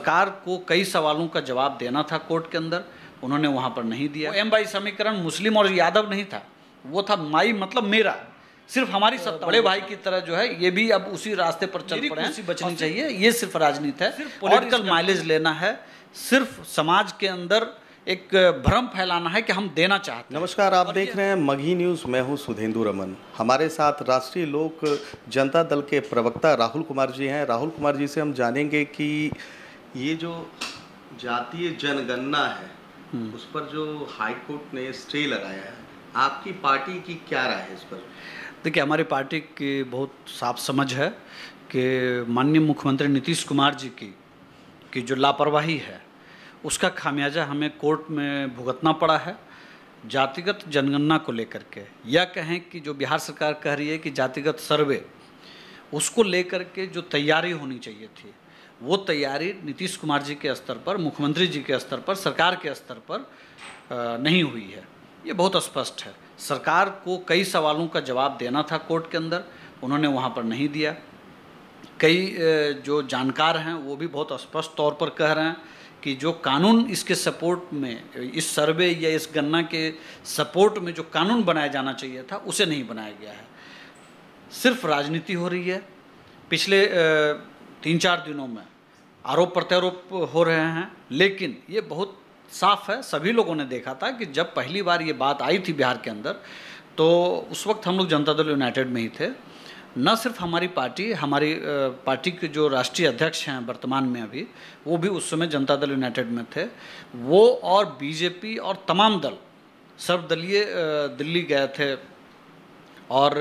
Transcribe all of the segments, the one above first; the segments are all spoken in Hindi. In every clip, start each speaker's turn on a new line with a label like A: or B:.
A: सरकार को कई सवालों का जवाब देना था कोर्ट के अंदर, उन्होंने वहां पर नहीं दिया। एम बाई समीकरण मुस्लिम और यादव नहीं था, वो था माई मतलब मेरा, सिर्फ हमारी सत्ता। बड़े भाई की तरह जो है ये भी अब उसी रास्ते पर चल पड़े हैं। बचनी चाहिए, ये सिर्फ राजनीति है, पॉलिटिकल माइलेज लेना है, सिर्फ समाज के अंदर एक भ्रम फैलाना है कि हम देना चाहते हैं।
B: नमस्कार, आप देख रहे हैं मगही न्यूज़। मैं हूं सुधेंदु रमन। हमारे साथ राष्ट्रीय लोक जनता दल के प्रवक्ता राहुल कुमार जी हैं। राहुल कुमार जी से हम जानेंगे कि ये जो जातीय जनगणना है उस पर जो हाई कोर्ट ने स्टे लगाया है, आपकी पार्टी की क्या राय है इस पर?
A: देखिए, हमारी पार्टी की बहुत साफ समझ है कि माननीय मुख्यमंत्री नीतीश कुमार जी की जो लापरवाही है उसका खामियाजा हमें कोर्ट में भुगतना पड़ा है। जातिगत जनगणना को लेकर के, या कहें कि जो बिहार सरकार कह रही है कि जातिगत सर्वे, उसको लेकर के जो तैयारी होनी चाहिए थी, वो तैयारी नीतीश कुमार जी के स्तर पर, मुख्यमंत्री जी के स्तर पर, सरकार के स्तर पर नहीं हुई है। ये बहुत स्पष्ट है। सरकार को कई सवालों का जवाब देना था कोर्ट के अंदर, उन्होंने वहाँ पर नहीं दिया। कई जो जानकार हैं वो भी बहुत स्पष्ट तौर पर कह रहे हैं कि जो कानून इसके सपोर्ट में, इस सर्वे या इस गणना के सपोर्ट में जो कानून बनाया जाना चाहिए था उसे नहीं बनाया गया है। सिर्फ राजनीति हो रही है। पिछले 3-4 दिनों में आरोप प्रत्यारोप हो रहे हैं, लेकिन ये बहुत साफ है, सभी लोगों ने देखा था कि जब पहली बार ये बात आई थी बिहार के अंदर, तो उस वक्त हम लोग जनता दल यूनाइटेड में ही थे। न सिर्फ हमारी पार्टी के जो राष्ट्रीय अध्यक्ष हैं वर्तमान में अभी, वो भी उस समय जनता दल यूनाइटेड में थे। वो और बीजेपी और तमाम दल सर्वदलीय दिल्ली गए थे और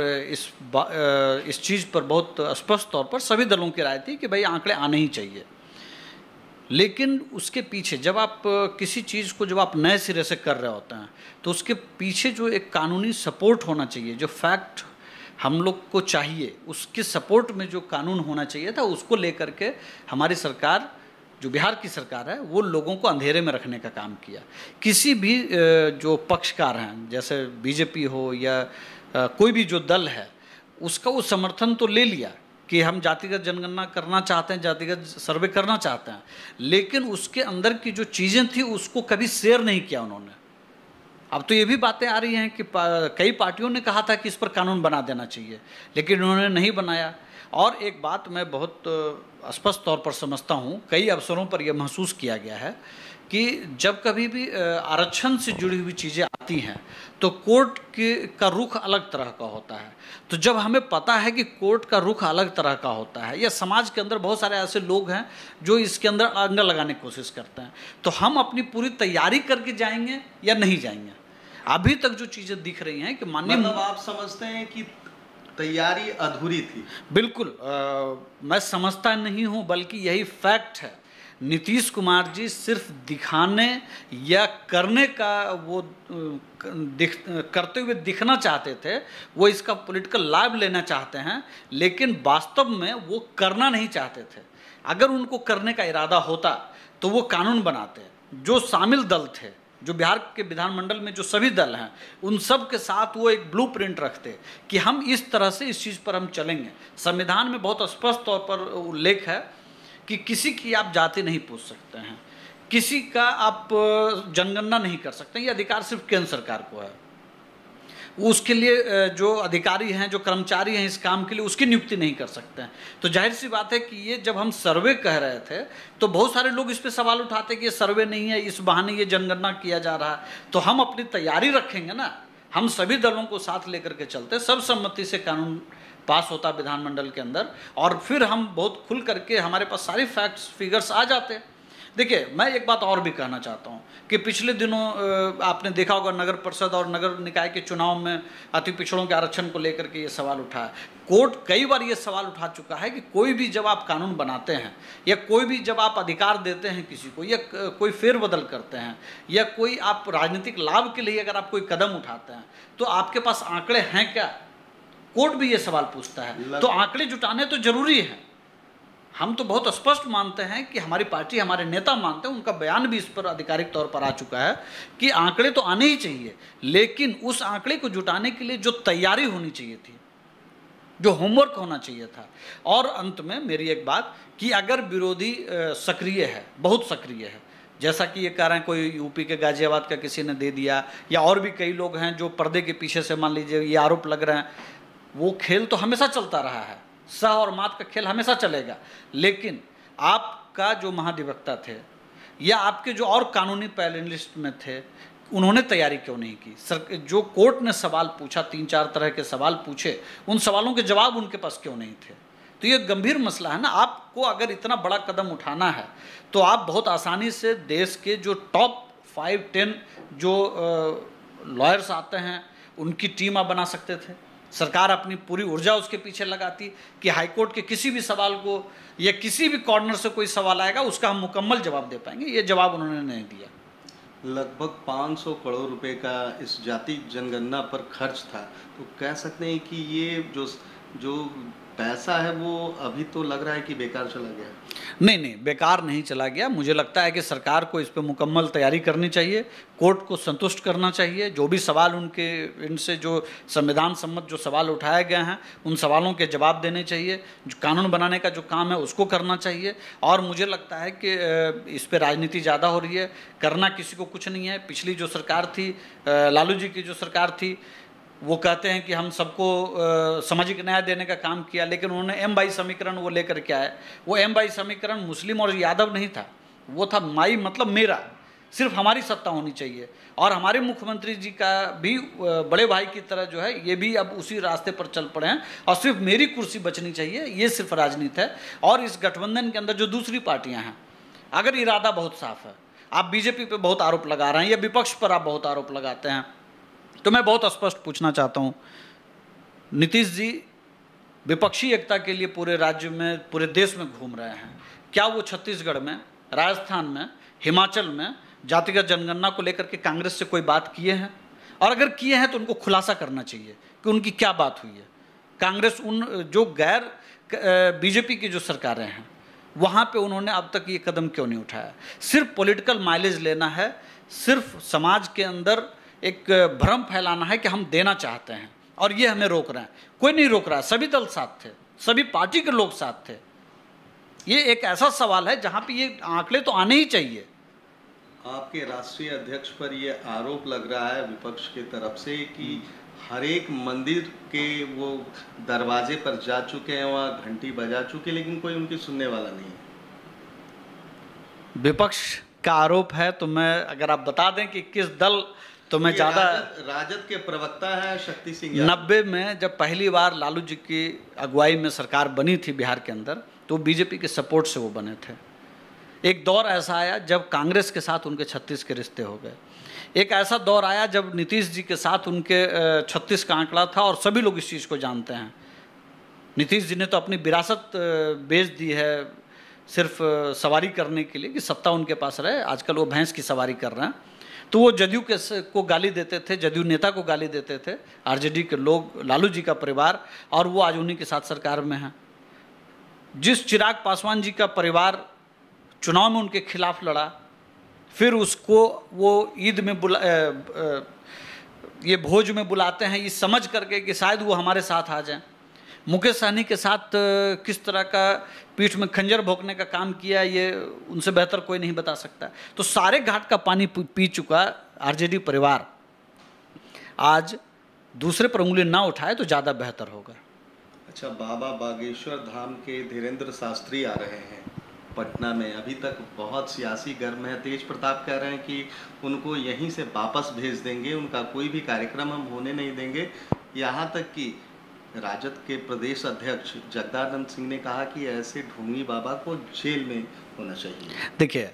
A: इस चीज़ पर बहुत स्पष्ट तौर पर सभी दलों की राय थी कि भाई आंकड़े आने ही चाहिए। लेकिन उसके पीछे जब आप किसी चीज़ को जब आप नए सिरे से कर रहे होते हैं तो उसके पीछे जो एक कानूनी सपोर्ट होना चाहिए, जो फैक्ट हम लोग को चाहिए, उसके सपोर्ट में जो कानून होना चाहिए था, उसको लेकर के हमारी सरकार, जो बिहार की सरकार है, वो लोगों को अंधेरे में रखने का काम किया। किसी भी जो पक्षकार हैं, जैसे बीजेपी हो या कोई भी जो दल है, उसका वो समर्थन तो ले लिया कि हम जातिगत जनगणना करना चाहते हैं, जातिगत सर्वे करना चाहते हैं, लेकिन उसके अंदर की जो चीज़ें थी उसको कभी शेयर नहीं किया उन्होंने। अब तो ये भी बातें आ रही हैं कि कई पार्टियों ने कहा था कि इस पर कानून बना देना चाहिए, लेकिन उन्होंने नहीं बनाया। और एक बात मैं बहुत स्पष्ट तौर पर समझता हूँ, कई अवसरों पर यह महसूस किया गया है कि जब कभी भी आरक्षण से जुड़ी हुई चीज़ें आती हैं तो कोर्ट का रुख अलग तरह का होता है। तो जब हमें पता है कि कोर्ट का रुख अलग तरह का होता है, या समाज के अंदर बहुत सारे ऐसे लोग हैं जो इसके अंदर अंगा लगाने की कोशिश करते हैं, तो हम अपनी पूरी तैयारी करके जाएंगे या नहीं जाएंगे? अभी तक जो चीज़ें दिख रही हैं कि माननीय,
B: मतलब आप समझते हैं कि तैयारी अधूरी थी?
A: बिल्कुल, मैं समझता नहीं हूँ, बल्कि यही फैक्ट है। नीतीश कुमार जी सिर्फ दिखाने या करने का वो करते हुए दिखना चाहते थे, वो इसका पॉलिटिकल लाभ लेना चाहते हैं, लेकिन वास्तव में वो करना नहीं चाहते थे। अगर उनको करने का इरादा होता तो वो कानून बनाते। जो शामिल दल थे, जो बिहार के विधानमंडल में जो सभी दल हैं, उन सब के साथ वो एक ब्लूप्रिंट रखते कि हम इस तरह से इस चीज़ पर हम चलेंगे। संविधान में बहुत स्पष्ट तौर पर उल्लेख है कि किसी की आप जाति नहीं पूछ सकते हैं, किसी का आप जनगणना नहीं कर सकते, ये अधिकार सिर्फ केंद्र सरकार को है। उसके लिए जो अधिकारी हैं, जो कर्मचारी हैं इस काम के लिए, उसकी नियुक्ति नहीं कर सकते हैं। तो जाहिर सी बात है कि ये जब हम सर्वे कह रहे थे तो बहुत सारे लोग इस पे सवाल उठाते कि ये सर्वे नहीं है, इस बहाने ये जनगणना किया जा रहा है। तो हम अपनी तैयारी रखेंगे ना, हम सभी दलों को साथ लेकर के चलते, सर्वसम्मति से कानून पास होता विधानमंडल के अंदर, और फिर हम बहुत खुल करके, हमारे पास सारे फैक्ट्स फिगर्स आ जाते। देखिए, मैं एक बात और भी कहना चाहता हूँ कि पिछले दिनों आपने देखा होगा नगर परिषद और नगर निकाय के चुनाव में अति पिछड़ों के आरक्षण को लेकर के ये सवाल उठा है। कोर्ट कई बार ये सवाल उठा चुका है कि कोई भी जब आप कानून बनाते हैं, या कोई भी जब आप अधिकार देते हैं किसी को, या कोई फेरबदल करते हैं, या कोई आप राजनीतिक लाभ के लिए अगर आप कोई कदम उठाते हैं, तो आपके पास आंकड़े हैं क्या? कोर्ट भी ये सवाल पूछता है। तो आंकड़े जुटाने तो जरूरी है। हम तो बहुत स्पष्ट मानते हैं कि हमारी पार्टी, हमारे नेता मानते हैं, उनका बयान भी इस पर आधिकारिक तौर पर आ चुका है कि आंकड़े तो आने ही चाहिए, लेकिन उस आंकड़े को जुटाने के लिए जो तैयारी होनी चाहिए थी जो होमवर्क होना चाहिए था। और अंत में मेरी एक बात कि अगर विरोधी सक्रिय है, बहुत सक्रिय है, जैसा कि ये कह रहे हैं कोई यूपी के गाजियाबाद का किसी ने दे दिया, या और भी कई लोग हैं जो पर्दे के पीछे से मान लीजिए ये आरोप लग रहे हैं, वो खेल तो हमेशा चलता रहा है, सह और मात का खेल हमेशा चलेगा। लेकिन आपका जो महाधिवक्ता थे या आपके जो और कानूनी पैनलिस्ट में थे, उन्होंने तैयारी क्यों नहीं की? जो कोर्ट ने सवाल पूछा, 3-4 तरह के सवाल पूछे, उन सवालों के जवाब उनके पास क्यों नहीं थे? तो ये गंभीर मसला है ना। आपको अगर इतना बड़ा कदम उठाना है तो आप बहुत आसानी से देश के जो टॉप 5-10 जो लॉयर्स आते हैं उनकी टीम आप बना सकते थे। सरकार अपनी पूरी ऊर्जा उसके पीछे लगाती कि हाईकोर्ट के किसी भी सवाल को या किसी भी कॉर्नर से कोई सवाल आएगा उसका हम मुकम्मल जवाब दे पाएंगे। ये जवाब उन्होंने नहीं दिया।
B: लगभग 500 करोड़ रुपए का इस जाति जनगणना पर खर्च था, तो कह सकते हैं कि ये जो पैसा है वो अभी तो लग रहा है कि बेकार चला गया।
A: नहीं, बेकार नहीं चला गया। मुझे लगता है कि सरकार को इस पर मुकम्मल तैयारी करनी चाहिए, कोर्ट को संतुष्ट करना चाहिए। जो भी सवाल उनके इनसे जो संविधान सम्मत जो सवाल उठाए गए हैं उन सवालों के जवाब देने चाहिए। जो कानून बनाने का जो काम है उसको करना चाहिए। और मुझे लगता है कि इस पर राजनीति ज़्यादा हो रही है, करना किसी को कुछ नहीं है। पिछली जो सरकार थी, लालू जी की जो सरकार थी, वो कहते हैं कि हम सबको सामाजिक न्याय देने का काम किया, लेकिन उन्होंने M/2 समीकरण वो लेकर के आए। वो M/2 समीकरण मुस्लिम और यादव नहीं था, वो था माई मतलब मेरा, सिर्फ हमारी सत्ता होनी चाहिए। और हमारे मुख्यमंत्री जी का भी बड़े भाई की तरह जो है ये भी अब उसी रास्ते पर चल पड़े हैं और सिर्फ मेरी कुर्सी बचनी चाहिए, ये सिर्फ राजनीति है। और इस गठबंधन के अंदर जो दूसरी पार्टियाँ हैं, अगर इरादा बहुत साफ है, आप बीजेपी पे बहुत आरोप लगा रहे हैं या विपक्ष पर आप बहुत आरोप लगाते हैं, तो मैं बहुत स्पष्ट पूछना चाहता हूं, नीतीश जी विपक्षी एकता के लिए पूरे राज्य में, पूरे देश में घूम रहे हैं। क्या वो छत्तीसगढ़ में, राजस्थान में, हिमाचल में जातिगत जनगणना को लेकर के कांग्रेस से कोई बात किए हैं? और अगर किए हैं तो उनको खुलासा करना चाहिए कि उनकी क्या बात हुई है। कांग्रेस उन जो गैर बीजेपी की जो सरकारें हैं वहाँ पे उन्होंने अब तक ये कदम क्यों नहीं उठाया? सिर्फ पॉलिटिकल माइलेज लेना है, सिर्फ समाज के अंदर एक भ्रम फैलाना है कि हम देना चाहते हैं और ये हमें रोक रहे हैं। कोई नहीं रोक रहा है, सभी दल साथ थे, सभी पार्टी के लोग साथ थे। ये एक ऐसा सवाल है जहां पे ये आंकड़े तो आने ही चाहिए।
B: आपके राष्ट्रीय अध्यक्ष पर ये आरोप लग रहा है विपक्ष की तरफ से कि हर एक मंदिर के वो दरवाजे पर जा चुके हैं, वहाँ घंटी बजा चुके, लेकिन कोई उनकी सुनने वाला नहीं है।
A: विपक्ष का आरोप है तो मैं अगर आप बता दें कि किस दल, तो मैं ज़्यादा
B: राजद के प्रवक्ता है शक्ति सिंह।
A: 90 में जब पहली बार लालू जी की अगुवाई में सरकार बनी थी बिहार के अंदर, तो बीजेपी के सपोर्ट से वो बने थे। एक दौर ऐसा आया जब कांग्रेस के साथ उनके 36 के रिश्ते हो गए। एक ऐसा दौर आया जब नीतीश जी के साथ उनके 36 का आंकड़ा था और सभी लोग इस चीज़ को जानते हैं। नीतीश जी ने तो अपनी विरासत बेच दी है सिर्फ सवारी करने के लिए कि सत्ता उनके पास रहे। आजकल वो भैंस की सवारी कर रहे हैं। तो वो जदयू को गाली देते थे, जदयू नेता को गाली देते थे, आरजेडी के लोग, लालू जी का परिवार, और वो आज उन्हीं के साथ सरकार में है। जिस चिराग पासवान जी का परिवार चुनाव में उनके खिलाफ लड़ा, फिर उसको वो ईद में ये भोज में बुलाते हैं इस समझ करके कि शायद वो हमारे साथ आ जाएं। मुकेश सहनी के साथ किस तरह का पीठ में खंजर भोंकने का काम किया, ये उनसे बेहतर कोई नहीं बता सकता। तो सारे घाट का पानी पी चुका आरजेडी परिवार आज दूसरे पर उंगली ना उठाए तो ज़्यादा बेहतर होगा।
B: अच्छा, बाबा बागेश्वर धाम के धीरेन्द्र शास्त्री आ रहे हैं पटना में। अभी तक बहुत सियासी गर्म है। तेज प्रताप कह रहे हैं कि उनको यहीं से वापस भेज देंगे, उनका कोई भी कार्यक्रम हम होने नहीं देंगे। यहाँ तक कि राजद के प्रदेश अध्यक्ष जगदानंद सिंह ने कहा कि ऐसे ढोंगी बाबा को जेल में होना चाहिए।
A: देखिए,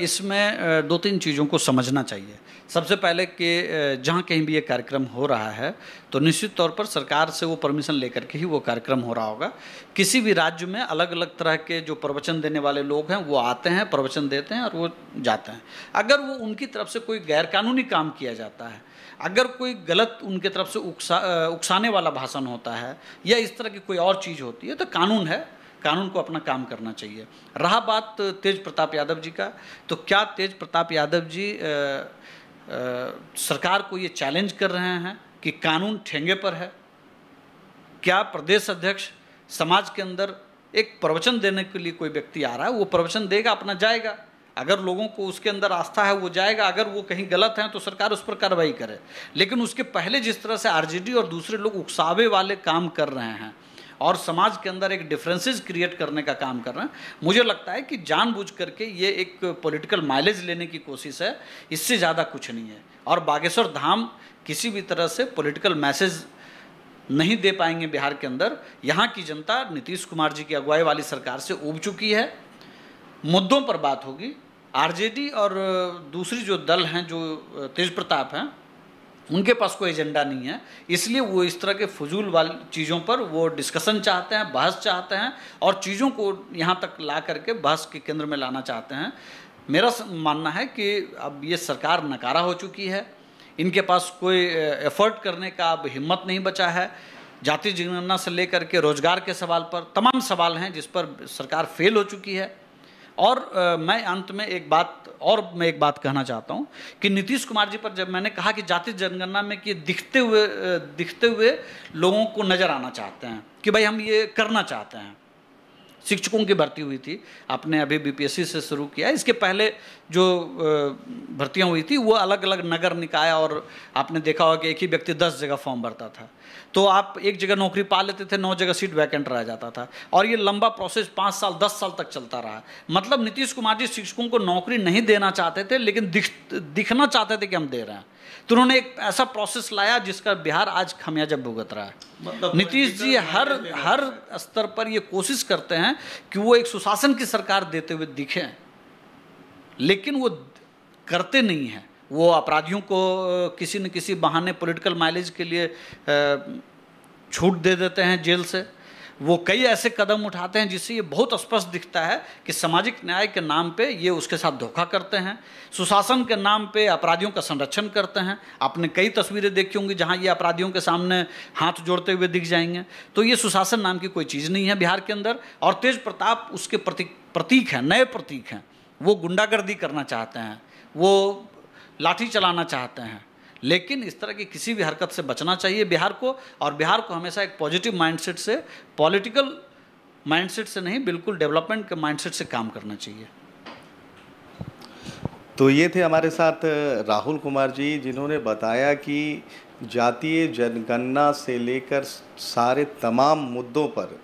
A: इसमें 2-3 चीज़ों को समझना चाहिए। सबसे पहले कि जहाँ कहीं भी ये कार्यक्रम हो रहा है तो निश्चित तौर पर सरकार से वो परमिशन लेकर के ही वो कार्यक्रम हो रहा होगा। किसी भी राज्य में अलग अलग तरह के जो प्रवचन देने वाले लोग हैं वो आते हैं, प्रवचन देते हैं और वो जाते हैं। अगर वो उनकी तरफ से कोई गैरकानूनी काम किया जाता है, अगर कोई गलत उनके तरफ से उकसाने वाला भाषण होता है या इस तरह की कोई और चीज़ होती है, तो कानून है, कानून को अपना काम करना चाहिए। रहा बात तेज प्रताप यादव जी का, तो क्या तेज प्रताप यादव जी सरकार को ये चैलेंज कर रहे हैं कि कानून ठेंगे पर है? क्या प्रदेश अध्यक्ष समाज के अंदर एक प्रवचन देने के लिए कोई व्यक्ति आ रहा है, वो प्रवचन देगा, अपना जाएगा। अगर लोगों को उसके अंदर आस्था है वो जाएगा, अगर वो कहीं गलत है तो सरकार उस पर कार्रवाई करे। लेकिन उसके पहले जिस तरह से आरजेडी और दूसरे लोग उकसावे वाले काम कर रहे हैं और समाज के अंदर एक डिफरेंसेस क्रिएट करने का काम कर रहे हैं, मुझे लगता है कि जानबूझ करके ये एक पॉलिटिकल माइलेज लेने की कोशिश है, इससे ज़्यादा कुछ नहीं है। और बागेश्वर धाम किसी भी तरह से पॉलिटिकल मैसेज नहीं दे पाएंगे बिहार के अंदर। यहाँ की जनता नीतीश कुमार जी की अगुवाई वाली सरकार से ऊब चुकी है। मुद्दों पर बात होगी। आरजेडी और दूसरी जो दल हैं, जो तेज प्रताप हैं, उनके पास कोई एजेंडा नहीं है, इसलिए वो इस तरह के फजूल वाली चीज़ों पर वो डिस्कशन चाहते हैं, बहस चाहते हैं और चीज़ों को यहाँ तक ला करके बहस के केंद्र में लाना चाहते हैं। मेरा मानना है कि अब ये सरकार नकारा हो चुकी है, इनके पास कोई एफर्ट करने का अब हिम्मत नहीं बचा है। जाति जनगणना से लेकर के रोजगार के सवाल पर तमाम सवाल हैं जिस पर सरकार फेल हो चुकी है। और मैं अंत में एक बात कहना चाहता हूं कि नीतीश कुमार जी पर जब मैंने कहा कि जाति जनगणना में कि दिखते हुए लोगों को नज़र आना चाहते हैं कि भाई हम ये करना चाहते हैं। शिक्षकों की भर्ती हुई थी, आपने अभी बीपीएससी से शुरू किया, इसके पहले जो भर्तियां हुई थी वो अलग अलग नगर निकाय, और आपने देखा होगा कि एक ही व्यक्ति 10 जगह फॉर्म भरता था, तो आप एक जगह नौकरी पा लेते थे, 9 जगह सीट वैकेंट रह जाता था, और ये लंबा प्रोसेस 5 साल 10 साल तक चलता रहा। मतलब नीतीश कुमार जी शिक्षकों को नौकरी नहीं देना चाहते थे, लेकिन दिखना चाहते थे कि हम दे रहे हैं, तो उन्होंने एक ऐसा प्रोसेस लाया जिसका बिहार आज खामियाजा भुगत रहा है। मतलब नीतीश जी हर स्तर पर ये कोशिश करते हैं कि वो एक सुशासन की सरकार देते हुए दिखें, लेकिन वो करते नहीं हैं। वो अपराधियों को किसी न किसी बहाने पॉलिटिकल माइलेज के लिए छूट दे देते हैं जेल से। वो कई ऐसे कदम उठाते हैं जिससे ये बहुत स्पष्ट दिखता है कि सामाजिक न्याय के नाम पे ये उसके साथ धोखा करते हैं, सुशासन के नाम पे अपराधियों का संरक्षण करते हैं। आपने कई तस्वीरें देखी होंगी जहां ये अपराधियों के सामने हाथ जोड़ते हुए दिख जाएंगे। तो ये सुशासन नाम की कोई चीज़ नहीं है बिहार के अंदर, और तेज प्रताप उसके प्रतीक हैं, नए प्रतीक हैं। वो गुंडागर्दी करना चाहते हैं, वो लाठी चलाना चाहते हैं, लेकिन इस तरह की किसी भी हरकत से बचना चाहिए बिहार को, और बिहार को हमेशा एक पॉजिटिव माइंडसेट से, पॉलिटिकल माइंडसेट से नहीं, बिल्कुल डेवलपमेंट के माइंडसेट से काम करना चाहिए।
B: तो ये थे हमारे साथ राहुल कुमार जी, जिन्होंने बताया कि जातीय जनगणना से लेकर सारे तमाम मुद्दों पर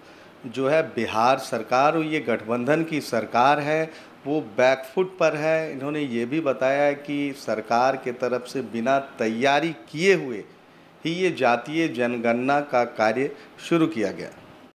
B: जो है बिहार सरकार और ये गठबंधन की सरकार है वो बैकफुट पर है। इन्होंने ये भी बताया कि सरकार के तरफ से बिना तैयारी किए हुए ही ये जातीय जनगणना का कार्य शुरू किया गया।